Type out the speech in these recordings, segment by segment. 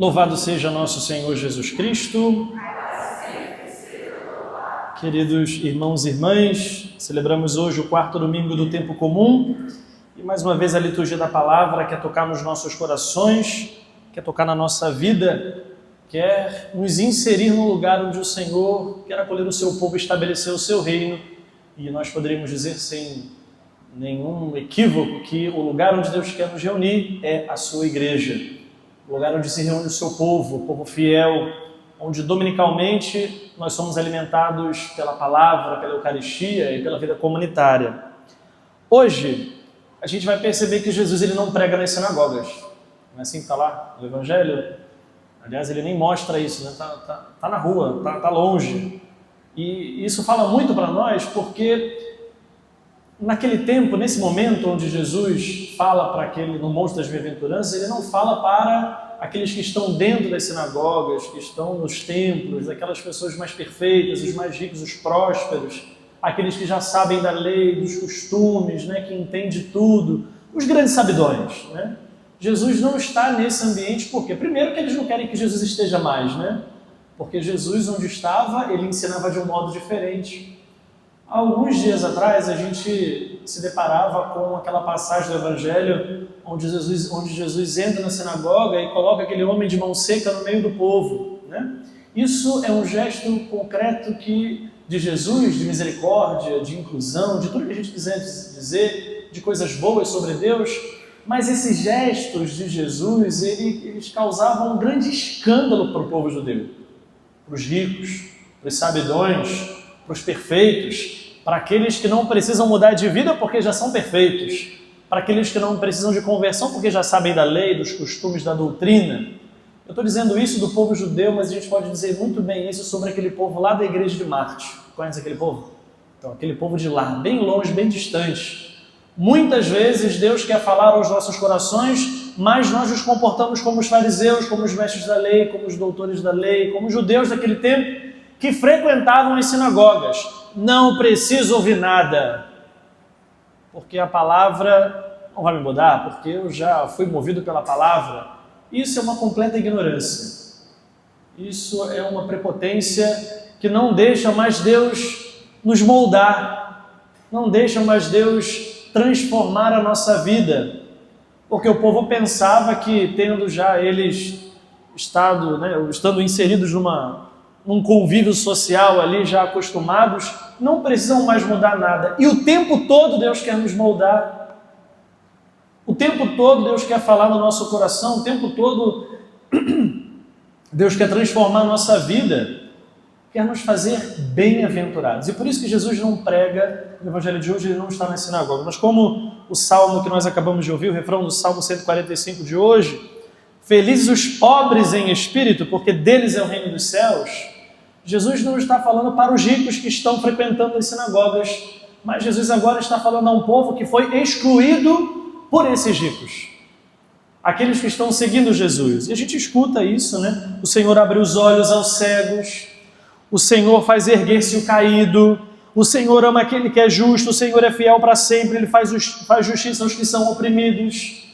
Louvado seja nosso Senhor Jesus Cristo. Queridos irmãos e irmãs, celebramos hoje o quarto domingo do tempo comum e mais uma vez a liturgia da palavra quer tocar nos nossos corações, quer tocar na nossa vida, quer nos inserir no lugar onde o Senhor quer acolher o seu povo e estabelecer o seu reino. E nós poderíamos dizer sem nenhum equívoco que o lugar onde Deus quer nos reunir é a sua igreja. O lugar onde se reúne o seu povo, o povo fiel, onde dominicalmente nós somos alimentados pela palavra, pela Eucaristia e pela vida comunitária. Hoje, a gente vai perceber que Jesus ele não prega nas sinagogas. Não é assim que está lá no Evangelho? Aliás, ele nem mostra isso, né? Tá na rua, tá longe. E isso fala muito para nós porque naquele tempo, nesse momento onde Jesus fala para aquele no Monte das Bem-aventuranças, ele não fala para aqueles que estão dentro das sinagogas, que estão nos templos, aquelas pessoas mais perfeitas, os mais ricos, os prósperos, aqueles que já sabem da lei, dos costumes, né, que entendem tudo, os grandes sabidões, né? Jesus não está nesse ambiente, por quê? Primeiro que eles não querem que Jesus esteja mais, né? Porque Jesus, onde estava, ele ensinava de um modo diferente. Há alguns dias atrás, a gente se deparava com aquela passagem do Evangelho onde Jesus entra na sinagoga e coloca aquele homem de mão seca no meio do povo, né? Isso é um gesto concreto de Jesus, de misericórdia, de inclusão, de tudo que a gente quiser dizer, de coisas boas sobre Deus, mas esses gestos de Jesus, eles causavam um grande escândalo para o povo judeu, para os ricos, para os sabidões, para os perfeitos, para aqueles que não precisam mudar de vida porque já são perfeitos, para aqueles que não precisam de conversão porque já sabem da lei, dos costumes, da doutrina. Eu estou dizendo isso do povo judeu, mas a gente pode dizer muito bem isso sobre aquele povo lá da igreja de Marte. Conhece aquele povo? Então, aquele povo de lá, bem longe, bem distante. Muitas vezes Deus quer falar aos nossos corações, mas nós nos comportamos como os fariseus, como os mestres da lei, como os doutores da lei, como os judeus daquele tempo que frequentavam as sinagogas. Não preciso ouvir nada, porque a palavra não vai me mudar, porque eu já fui movido pela palavra. Isso é uma completa ignorância. Isso é uma prepotência que não deixa mais Deus nos moldar, não deixa mais Deus transformar a nossa vida, porque o povo pensava que tendo já eles estando inseridos num convívio social ali, já acostumados, não precisam mais mudar nada. E o tempo todo Deus quer nos moldar. O tempo todo Deus quer falar no nosso coração. O tempo todo Deus quer transformar a nossa vida. Quer nos fazer bem-aventurados. E por isso que Jesus não prega, no Evangelho de hoje ele não está na sinagoga. Mas como o salmo que nós acabamos de ouvir, o refrão do Salmo 145 de hoje, felizes os pobres em espírito, porque deles é o reino dos céus. Jesus não está falando para os ricos que estão frequentando as sinagogas, mas Jesus agora está falando a um povo que foi excluído por esses ricos, aqueles que estão seguindo Jesus. E a gente escuta isso, né? O Senhor abre os olhos aos cegos, o Senhor faz erguer-se o caído, o Senhor ama aquele que é justo, o Senhor é fiel para sempre, Ele faz justiça aos que são oprimidos.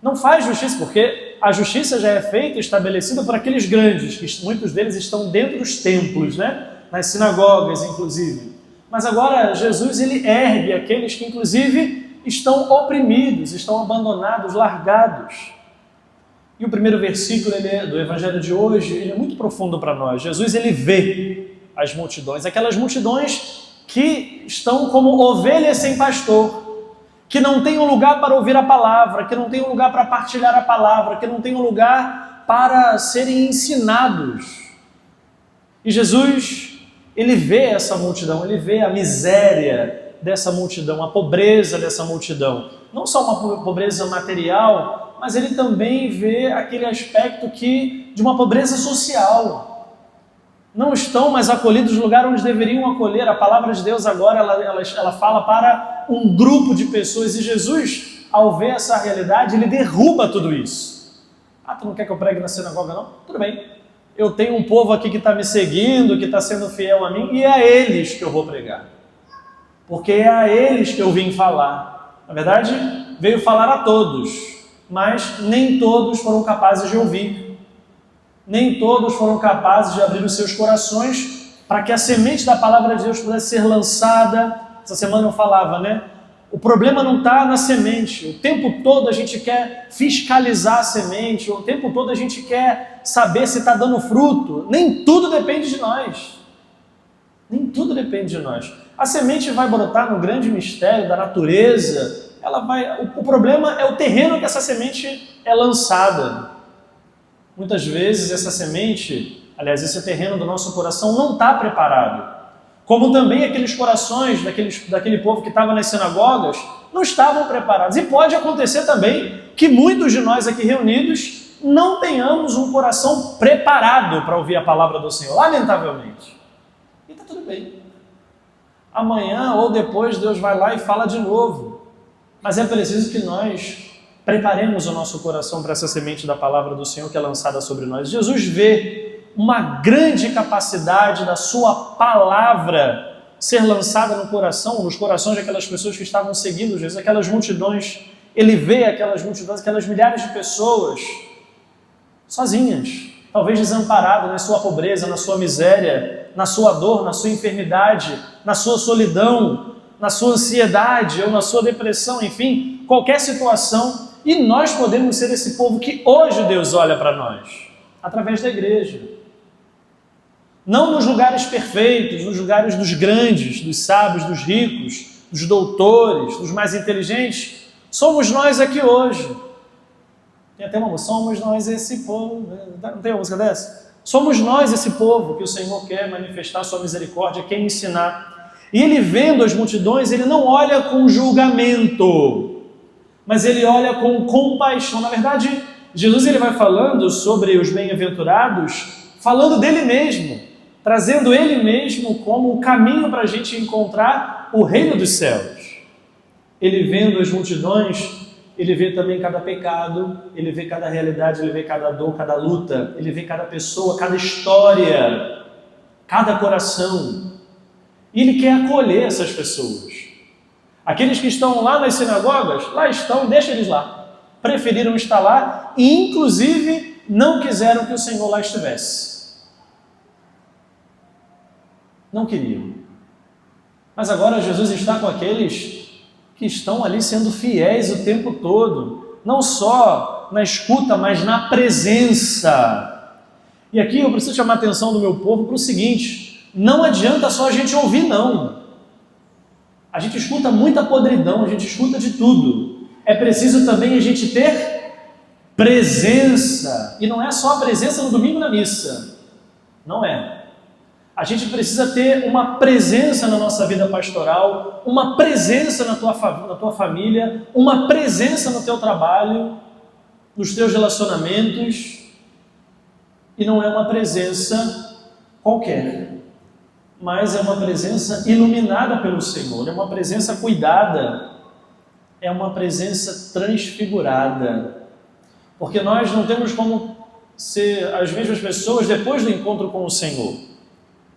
Não faz justiça, porque a justiça já é feita e estabelecida por aqueles grandes, que muitos deles estão dentro dos templos, né? Nas sinagogas, inclusive. Mas agora Jesus ele ergue aqueles que, inclusive, estão oprimidos, estão abandonados, largados. E o primeiro versículo do Evangelho de hoje, ele é muito profundo para nós. Jesus ele vê as multidões, aquelas multidões que estão como ovelhas sem pastor, que não tem um lugar para ouvir a palavra, que não tem um lugar para partilhar a palavra, que não tem um lugar para serem ensinados. E Jesus, ele vê essa multidão, ele vê a miséria dessa multidão, a pobreza dessa multidão. Não só uma pobreza material, mas ele também vê aquele aspecto de uma pobreza social. Não estão mais acolhidos no lugar onde deveriam acolher. A palavra de Deus agora, ela fala para um grupo de pessoas, e Jesus, ao ver essa realidade, ele derruba tudo isso. Ah, tu não quer que eu pregue na sinagoga não? Tudo bem, eu tenho um povo aqui que está me seguindo, que está sendo fiel a mim, e é a eles que eu vou pregar, porque é a eles que eu vim falar. Na verdade, veio falar a todos, mas nem todos foram capazes de ouvir. nem todos foram capazes de abrir os seus corações para que a semente da palavra de Deus pudesse ser lançada. Essa semana eu falava, né? O problema não está na semente. O tempo todo a gente quer fiscalizar a semente, o tempo todo a gente quer saber se está dando fruto. Nem tudo depende de nós. Nem tudo depende de nós. A semente vai brotar no grande mistério da natureza. O problema é o terreno que essa semente é lançada. Muitas vezes essa semente, aliás, esse terreno do nosso coração não está preparado. Como também aqueles corações daquele povo que estava nas sinagogas não estavam preparados. E pode acontecer também que muitos de nós aqui reunidos não tenhamos um coração preparado para ouvir a palavra do Senhor, lamentavelmente. E está tudo bem. Amanhã ou depois Deus vai lá e fala de novo. Mas é preciso que nós preparemos o nosso coração para essa semente da palavra do Senhor que é lançada sobre nós. Jesus vê uma grande capacidade da sua palavra ser lançada no coração, nos corações daquelas pessoas que estavam seguindo Jesus, aquelas multidões. Ele vê aquelas multidões, aquelas milhares de pessoas sozinhas, talvez desamparadas na sua pobreza, na sua miséria, na sua dor, na sua enfermidade, na sua solidão, na sua ansiedade ou na sua depressão, enfim, qualquer situação. E nós podemos ser esse povo que hoje Deus olha para nós, através da igreja. Não nos lugares perfeitos, nos lugares dos grandes, dos sábios, dos ricos, dos doutores, dos mais inteligentes. Somos nós aqui hoje. Tem até uma música, somos nós esse povo. Não tem uma música dessa? Somos nós esse povo que o Senhor quer manifestar sua misericórdia, quer ensinar. E ele vendo as multidões, ele não olha com julgamento, mas ele olha com compaixão. Na verdade, Jesus ele vai falando sobre os bem-aventurados, falando dele mesmo, trazendo ele mesmo como o caminho para a gente encontrar o reino dos céus. Ele vendo as multidões, ele vê também cada pecado, ele vê cada realidade, ele vê cada dor, cada luta, ele vê cada pessoa, cada história, cada coração. E ele quer acolher essas pessoas. Aqueles que estão lá nas sinagogas, lá estão, deixa eles lá. Preferiram estar lá e, inclusive, não quiseram que o Senhor lá estivesse. Não queriam. Mas agora Jesus está com aqueles que estão ali sendo fiéis o tempo todo, não só na escuta, mas na presença. E aqui eu preciso chamar a atenção do meu povo para o seguinte: não adianta só a gente ouvir, não. A gente escuta muita podridão, a gente escuta de tudo. É preciso também a gente ter presença. E não é só a presença no domingo na missa. Não é. A gente precisa ter uma presença na nossa vida pastoral, uma presença na tua família, uma presença no teu trabalho, nos teus relacionamentos. E não é uma presença qualquer, mas é uma presença iluminada pelo Senhor, é uma presença cuidada, é uma presença transfigurada. Porque nós não temos como ser as mesmas pessoas depois do encontro com o Senhor.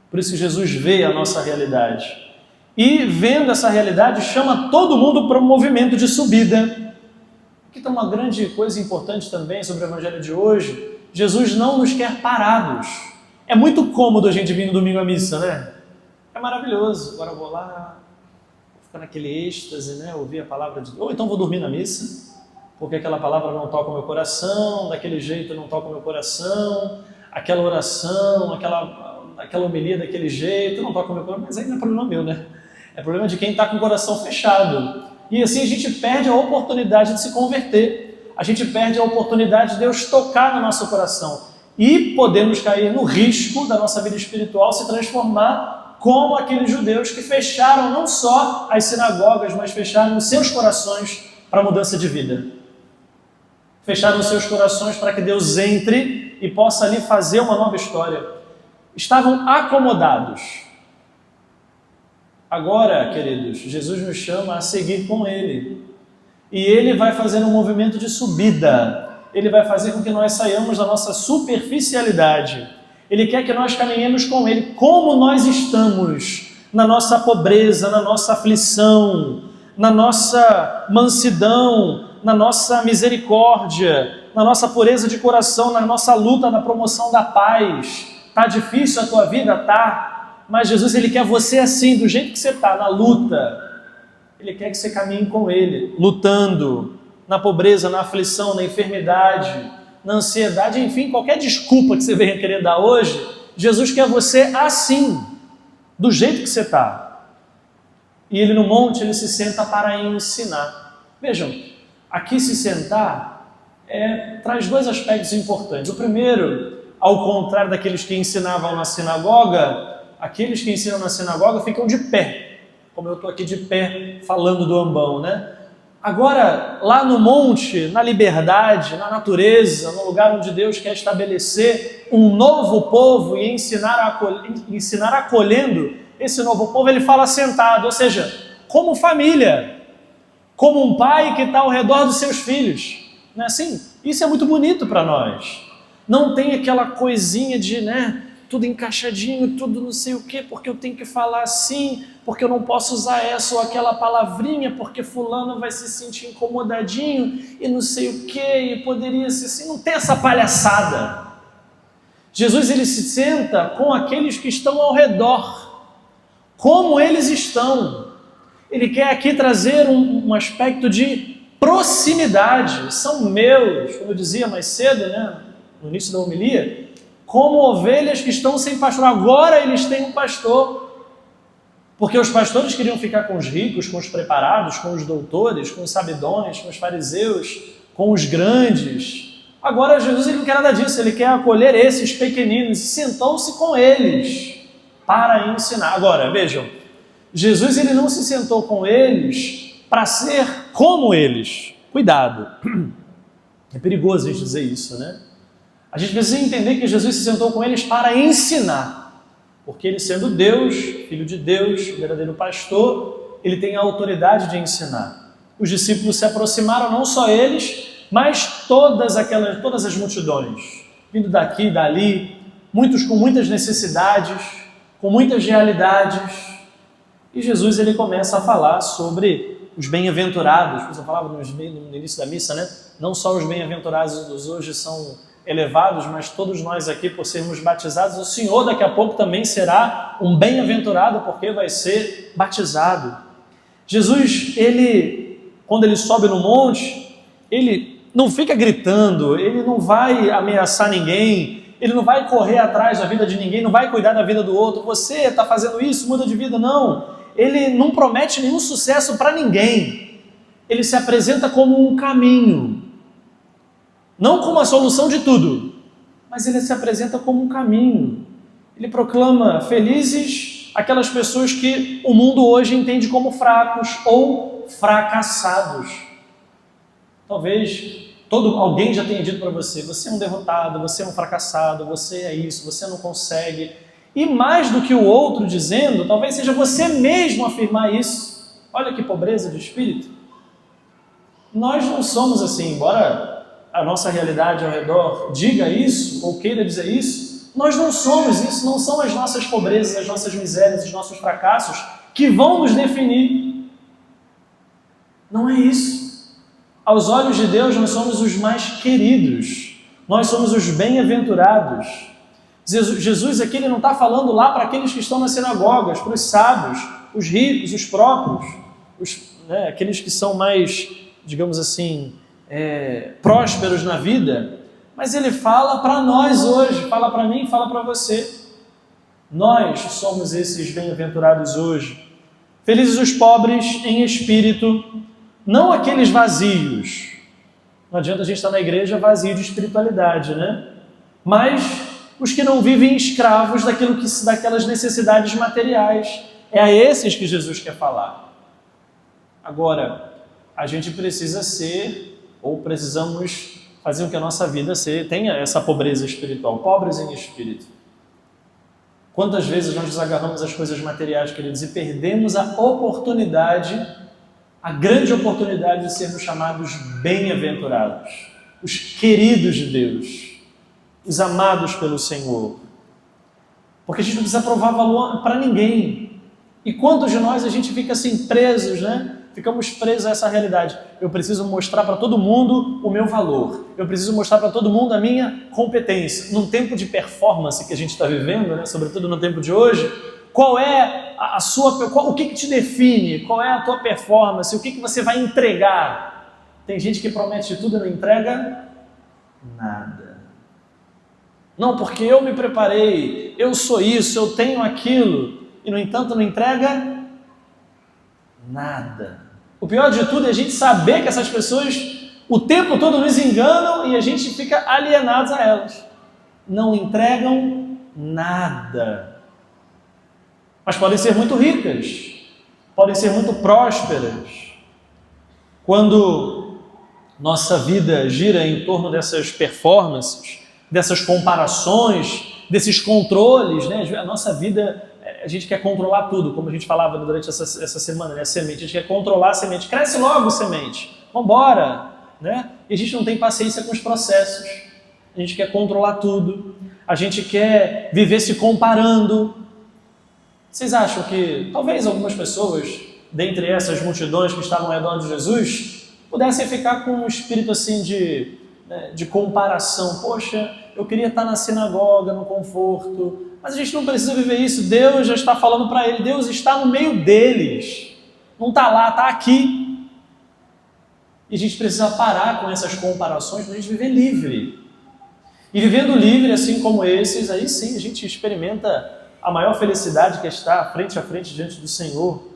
Por isso que Jesus vê a nossa realidade. E vendo essa realidade, chama todo mundo para um movimento de subida. Aqui está uma grande coisa importante também sobre o Evangelho de hoje. Jesus não nos quer parados. É muito cômodo a gente vir no domingo à missa, né? É maravilhoso. Agora eu vou lá, vou ficar naquele êxtase, né? Ouvir a palavra de Deus. Ou então vou dormir na missa, porque aquela palavra não toca o meu coração, daquele jeito não toca o meu coração, aquela oração, aquela homilia daquele jeito, não toca o meu coração, mas aí não é problema meu, né? É problema de quem está com o coração fechado. E assim a gente perde a oportunidade de se converter. A gente perde a oportunidade de Deus tocar no nosso coração. E podemos cair no risco da nossa vida espiritual se transformar como aqueles judeus que fecharam não só as sinagogas, mas fecharam os seus corações para a mudança de vida. Fecharam os seus corações para que Deus entre e possa ali fazer uma nova história. Estavam acomodados. Agora, queridos, Jesus nos chama a seguir com Ele. E Ele vai fazer um movimento de subida. Ele vai fazer com que nós saiamos da nossa superficialidade. Ele quer que nós caminhemos com Ele como nós estamos, na nossa pobreza, na nossa aflição, na nossa mansidão, na nossa misericórdia, na nossa pureza de coração, na nossa luta, na promoção da paz. Tá difícil a tua vida? Tá. Mas Jesus, Ele quer você assim, do jeito que você tá, na luta. Ele quer que você caminhe com Ele, lutando, na pobreza, na aflição, na enfermidade, na ansiedade, enfim, qualquer desculpa que você venha querer dar hoje, Jesus quer você assim, do jeito que você está. E Ele no monte, Ele se senta para ensinar. Vejam, aqui se sentar traz dois aspectos importantes. O primeiro, ao contrário daqueles que ensinavam na sinagoga, aqueles que ensinam na sinagoga ficam de pé, como eu estou aqui de pé falando do ambão, né? Agora, lá no monte, na liberdade, na natureza, no lugar onde Deus quer estabelecer um novo povo e ensinar acolhendo esse novo povo, Ele fala sentado, ou seja, como família, como um pai que está ao redor dos seus filhos. Não é assim? Isso é muito bonito para nós. Não tem aquela coisinha de, tudo encaixadinho, tudo não sei o quê, porque eu tenho que falar assim, porque eu não posso usar essa ou aquela palavrinha, porque fulano vai se sentir incomodadinho e não sei o quê, e poderia ser assim. Não tem essa palhaçada. Jesus, Ele se senta com aqueles que estão ao redor, como eles estão. Ele quer aqui trazer um aspecto de proximidade. São meus, como eu dizia mais cedo, no início da homilia, como ovelhas que estão sem pastor. Agora eles têm um pastor, porque os pastores queriam ficar com os ricos, com os preparados, com os doutores, com os sabidões, com os fariseus, com os grandes. Agora Jesus, Ele não quer nada disso, Ele quer acolher esses pequeninos e sentou-se com eles para ensinar. Agora, vejam, Jesus, Ele não se sentou com eles para ser como eles. Cuidado, é perigoso a gente dizer isso, A gente precisa entender que Jesus se sentou com eles para ensinar, porque Ele, sendo Deus, Filho de Deus, verdadeiro pastor, Ele tem a autoridade de ensinar. Os discípulos se aproximaram, não só eles, mas todas as multidões, vindo daqui e dali, muitos com muitas necessidades, com muitas realidades, e Jesus, Ele começa a falar sobre os bem-aventurados. Eu falava no início da missa, Não só os bem-aventurados hoje são elevados, mas todos nós aqui, por sermos batizados, o Senhor daqui a pouco também será um bem-aventurado, porque vai ser batizado. Jesus, quando Ele sobe no monte, Ele não fica gritando, Ele não vai ameaçar ninguém, Ele não vai correr atrás da vida de ninguém, não vai cuidar da vida do outro. Você está fazendo isso, muda de vida, não. Ele não promete nenhum sucesso para ninguém. Ele se apresenta como um caminho, não como a solução de tudo, mas Ele se apresenta como um caminho. Ele proclama: felizes aquelas pessoas que o mundo hoje entende como fracos ou fracassados. Talvez alguém já tenha dito para você: você é um derrotado, você é um fracassado, você é isso, você não consegue. E mais do que o outro dizendo, talvez seja você mesmo afirmar isso. Olha que pobreza de espírito. Nós não somos assim, embora a nossa realidade ao redor diga isso, ou queira dizer isso, nós não somos isso, não são as nossas pobrezas, as nossas misérias, os nossos fracassos que vão nos definir. Não é isso. Aos olhos de Deus, nós somos os mais queridos, nós somos os bem-aventurados. Jesus aqui, Ele não está falando lá para aqueles que estão nas sinagogas, para os sábios, os ricos, os próprios, aqueles que são mais, digamos assim, prósperos na vida, mas Ele fala para nós hoje, fala para mim, fala para você. Nós somos esses bem-aventurados hoje. Felizes os pobres em espírito, não aqueles vazios. Não adianta a gente estar na igreja vazio de espiritualidade, Mas os que não vivem escravos daquelas necessidades materiais. É a esses que Jesus quer falar. Agora, a gente precisa precisamos fazer com que a nossa vida tenha essa pobreza espiritual, pobres em espírito. Quantas vezes nós nos agarramos às coisas materiais, queridos, e perdemos a grande oportunidade de sermos chamados bem-aventurados, os queridos de Deus, os amados pelo Senhor. Porque a gente não precisa provar valor para ninguém. E quantos de nós a gente fica assim presos, ficamos presos a essa realidade. Eu preciso mostrar para todo mundo o meu valor. Eu preciso mostrar para todo mundo a minha competência. Num tempo de performance que a gente está vivendo, né, sobretudo no tempo de hoje, qual é a sua... o que te define? Qual é a tua performance? O que você vai entregar? Tem gente que promete tudo e não entrega nada. Não, porque eu me preparei, eu sou isso, eu tenho aquilo, e no entanto não entrega nada. O pior de tudo é a gente saber que essas pessoas o tempo todo nos enganam e a gente fica alienado a elas. Não entregam nada. Mas podem ser muito ricas, podem ser muito prósperas. Quando nossa vida gira em torno dessas performances, dessas comparações, desses controles, né? A nossa vida, a gente quer controlar tudo, como a gente falava durante essa semana, né? A semente, a gente quer controlar a semente, cresce logo semente, vamos embora, né? E a gente não tem paciência com os processos, a gente quer controlar tudo, a gente quer viver se comparando. Vocês acham que talvez algumas pessoas, dentre essas multidões que estavam ao redor de Jesus, pudessem ficar com um espírito assim de comparação? Poxa, eu queria estar na sinagoga, no conforto, mas a gente não precisa viver isso. Deus já está falando para ele, Deus está no meio deles, não está lá, está aqui. E a gente precisa parar com essas comparações para a gente viver livre. E vivendo livre, assim como esses, aí sim a gente experimenta a maior felicidade que é estar frente a frente diante do Senhor.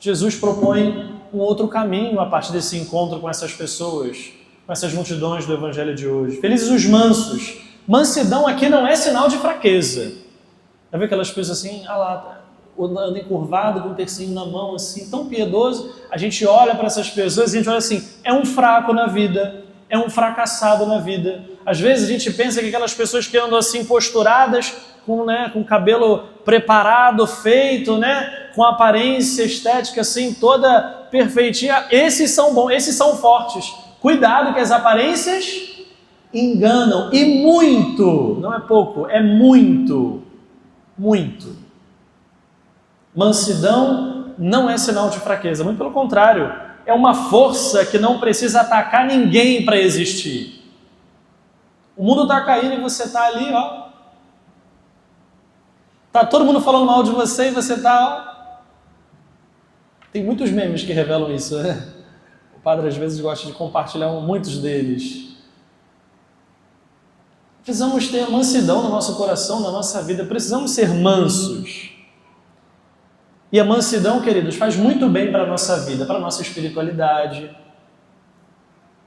Jesus propõe um outro caminho a partir desse encontro com essas pessoas, com essas multidões do Evangelho de hoje. Felizes os mansos. Mansidão aqui não é sinal de fraqueza. Já viu aquelas pessoas assim, anda encurvado, com o tercinho na mão, assim, tão piedoso. A gente olha para essas pessoas e a gente olha assim, é um fraco na vida, é um fracassado na vida. Às vezes a gente pensa que aquelas pessoas que andam assim posturadas, com o cabelo preparado, feito, né, com aparência estética assim, toda perfeitinha, esses são bons, esses são fortes. Cuidado que as aparências enganam, e muito, não é pouco, é muito, muito. Mansidão não é sinal de fraqueza, muito pelo contrário, é uma força que não precisa atacar ninguém para existir. O mundo está caindo e você está ali, ó. Tá todo mundo falando mal de você e você está, ó. Tem muitos memes que revelam isso, né? O padre às vezes gosta de compartilhar muitos deles. Precisamos ter mansidão no nosso coração, na nossa vida. Precisamos ser mansos. E a mansidão, queridos, faz muito bem para a nossa vida, para a nossa espiritualidade.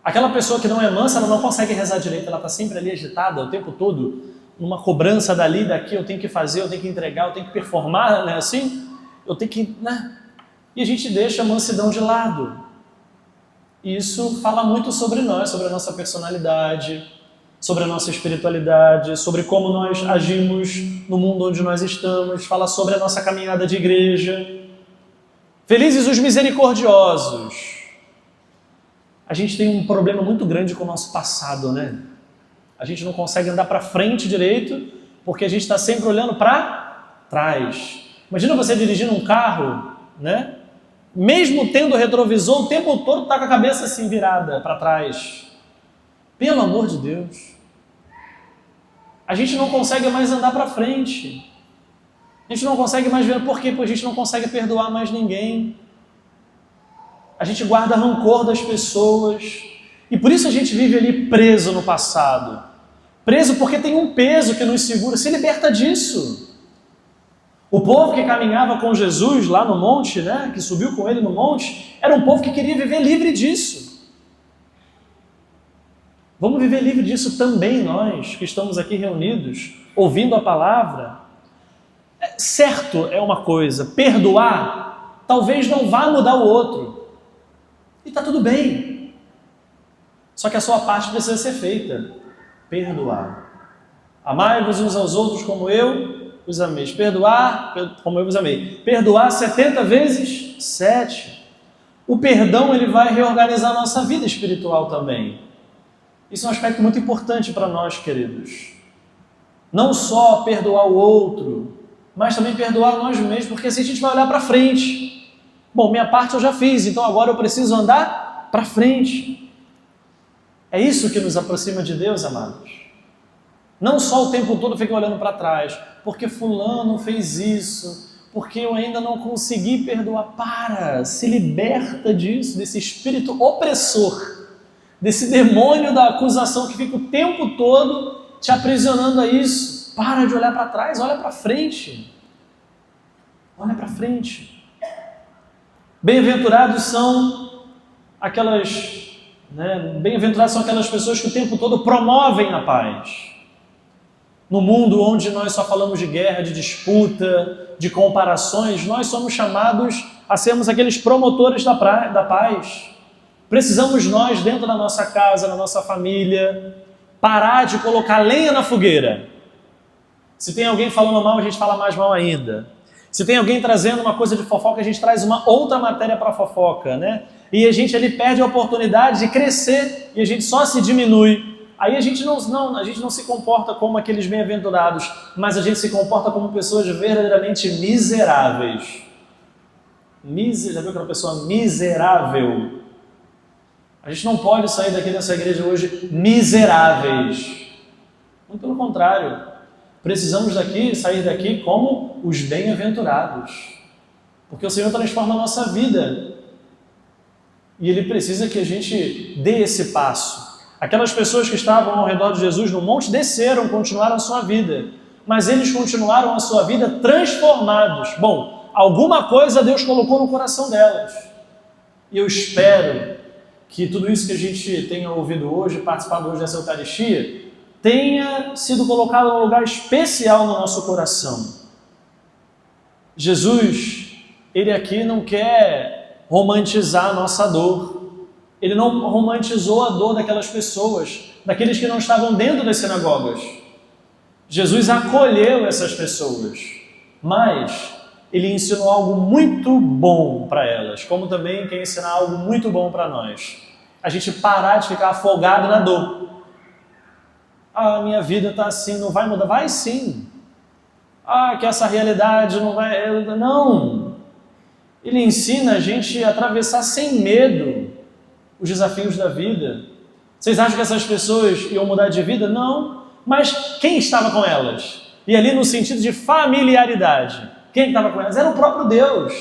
Aquela pessoa que não é mansa, ela não consegue rezar direito, ela está sempre ali agitada o tempo todo, numa cobrança dali, daqui, eu tenho que fazer, eu tenho que entregar, eu tenho que performar, né? Assim, eu tenho que... né? E a gente deixa a mansidão de lado. E isso fala muito sobre nós, sobre a nossa personalidade, sobre a nossa espiritualidade, sobre como nós agimos no mundo onde nós estamos, fala sobre a nossa caminhada de igreja. Felizes os misericordiosos. A gente tem um problema muito grande com o nosso passado, né? A gente não consegue andar para frente direito, porque a gente está sempre olhando para trás. Imagina você dirigindo um carro, né? Mesmo tendo retrovisor, o tempo todo está com a cabeça assim virada para trás. Pelo amor de Deus. A gente não consegue mais andar para frente. A gente não consegue mais ver. Por quê? Porque a gente não consegue perdoar mais ninguém. A gente guarda rancor das pessoas. E por isso a gente vive ali preso no passado. Preso porque tem um peso que nos segura. Se liberta disso. O povo que caminhava com Jesus lá no monte, né, que subiu com ele no monte, era um povo que queria viver livre disso. Vamos viver livre disso também nós, que estamos aqui reunidos, ouvindo a palavra. Certo é uma coisa, perdoar talvez não vá mudar o outro. E está tudo bem. Só que a sua parte precisa ser feita. Perdoar. Amai-vos uns aos outros como eu os amei. Perdoar como eu vos amei. Perdoar 70 vezes 7. O perdão ele vai reorganizar a nossa vida espiritual também. Isso é um aspecto muito importante para nós, queridos. Não só perdoar o outro, mas também perdoar nós mesmos, porque assim a gente vai olhar para frente. Bom, minha parte eu já fiz, então agora eu preciso andar para frente. É isso que nos aproxima de Deus, amados. Não só o tempo todo fica olhando para trás, porque fulano fez isso, porque eu ainda não consegui perdoar. Se liberta disso, desse espírito opressor, desse demônio da acusação que fica o tempo todo te aprisionando a isso. Para de olhar para trás, olha para frente. Olha para frente. Bem-aventurados são aquelas pessoas que o tempo todo promovem a paz. No mundo onde nós só falamos de guerra, de disputa, de comparações, nós somos chamados a sermos aqueles promotores da paz. Precisamos nós, dentro da nossa casa, na nossa família, parar de colocar lenha na fogueira. Se tem alguém falando mal, a gente fala mais mal ainda. Se tem alguém trazendo uma coisa de fofoca, a gente traz uma outra matéria para fofoca, né? E a gente ali perde a oportunidade de crescer e a gente só se diminui. Aí a gente não se comporta como aqueles bem-aventurados, mas a gente se comporta como pessoas verdadeiramente miseráveis. Já viu aquela pessoa miserável? A gente não pode sair daqui dessa igreja hoje miseráveis. Muito pelo contrário. Precisamos sair daqui como os bem-aventurados. Porque o Senhor transforma a nossa vida. E Ele precisa que a gente dê esse passo. Aquelas pessoas que estavam ao redor de Jesus no monte desceram, continuaram a sua vida. Mas eles continuaram a sua vida transformados. Bom, alguma coisa Deus colocou no coração delas. E eu espero que tudo isso que a gente tenha ouvido hoje, participado hoje dessa Eucaristia, tenha sido colocado num lugar especial no nosso coração. Jesus, Ele aqui não quer romantizar a nossa dor. Ele não romantizou a dor daquelas pessoas, daqueles que não estavam dentro das sinagogas. Jesus acolheu essas pessoas, mas Ele ensinou algo muito bom para elas, como também quer ensinar algo muito bom para nós. A gente parar de ficar afogado na dor. Minha vida está assim, não vai mudar. Vai sim. Que essa realidade não vai... Não. Ele ensina a gente a atravessar sem medo os desafios da vida. Vocês acham que essas pessoas iam mudar de vida? Não. Mas quem estava com elas? E ali no sentido de familiaridade. Quem estava com elas? Era o próprio Deus.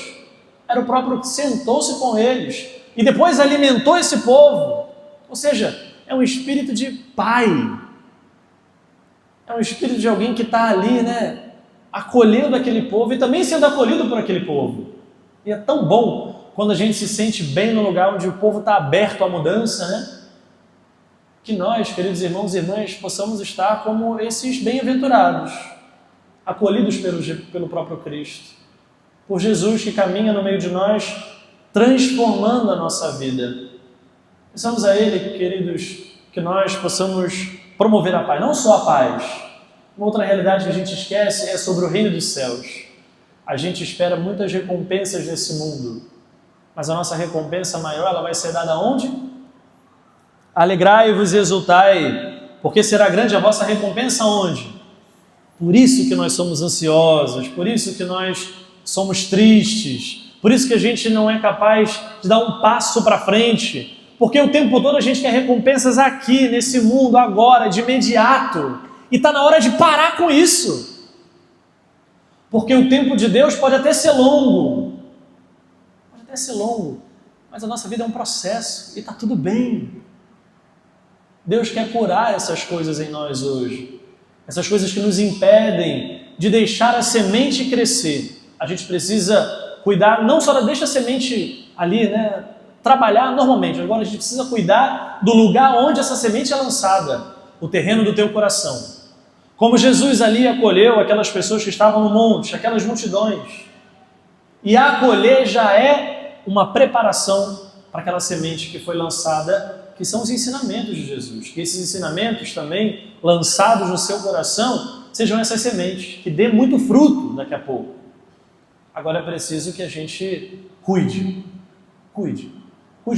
Era o próprio que sentou-se com eles. E depois alimentou esse povo. Ou seja, é um espírito de pai. É um espírito de alguém que está ali, né, acolhendo aquele povo e também sendo acolhido por aquele povo. E é tão bom quando a gente se sente bem no lugar onde o povo está aberto à mudança, né? Que nós, queridos irmãos e irmãs, possamos estar como esses bem-aventurados, acolhidos pelo próprio Cristo, por Jesus que caminha no meio de nós, transformando a nossa vida. Peçamos a Ele, queridos, que nós possamos promover a paz, não só a paz. Uma outra realidade que a gente esquece é sobre o reino dos céus. A gente espera muitas recompensas nesse mundo, mas a nossa recompensa maior, ela vai ser dada onde? Alegrai-vos e exultai, porque será grande a vossa recompensa onde? Por isso que nós somos ansiosos, por isso que nós somos tristes, por isso que a gente não é capaz de dar um passo para frente, porque o tempo todo a gente quer recompensas aqui, nesse mundo, agora, de imediato, e está na hora de parar com isso. Porque o tempo de Deus pode até ser longo, mas a nossa vida é um processo e está tudo bem. Deus quer curar essas coisas em nós hoje, essas coisas que nos impedem de deixar a semente crescer. A gente precisa cuidar, não só deixa a semente ali, né, trabalhar normalmente, agora a gente precisa cuidar do lugar onde essa semente é lançada, o terreno do teu coração. Como Jesus ali acolheu aquelas pessoas que estavam no monte, aquelas multidões. E acolher já é uma preparação para aquela semente que foi lançada, que são os ensinamentos de Jesus. Que esses ensinamentos também, lançados no seu coração, sejam essas sementes, que dê muito fruto daqui a pouco. Agora é preciso que a gente cuide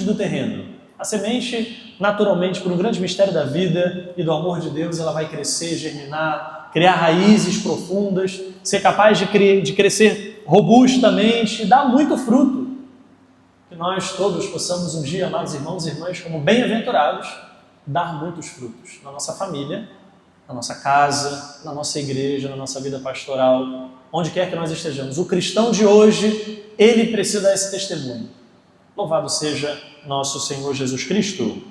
do terreno. A semente, naturalmente, por um grande mistério da vida e do amor de Deus, ela vai crescer, germinar, criar raízes profundas, ser capaz de crescer robustamente, dar muito fruto. nós todos possamos um dia, amados irmãos e irmãs, como bem-aventurados, dar muitos frutos na nossa família, na nossa casa, na nossa igreja, na nossa vida pastoral, onde quer que nós estejamos. O cristão de hoje, ele precisa dar esse testemunho. Louvado seja nosso Senhor Jesus Cristo.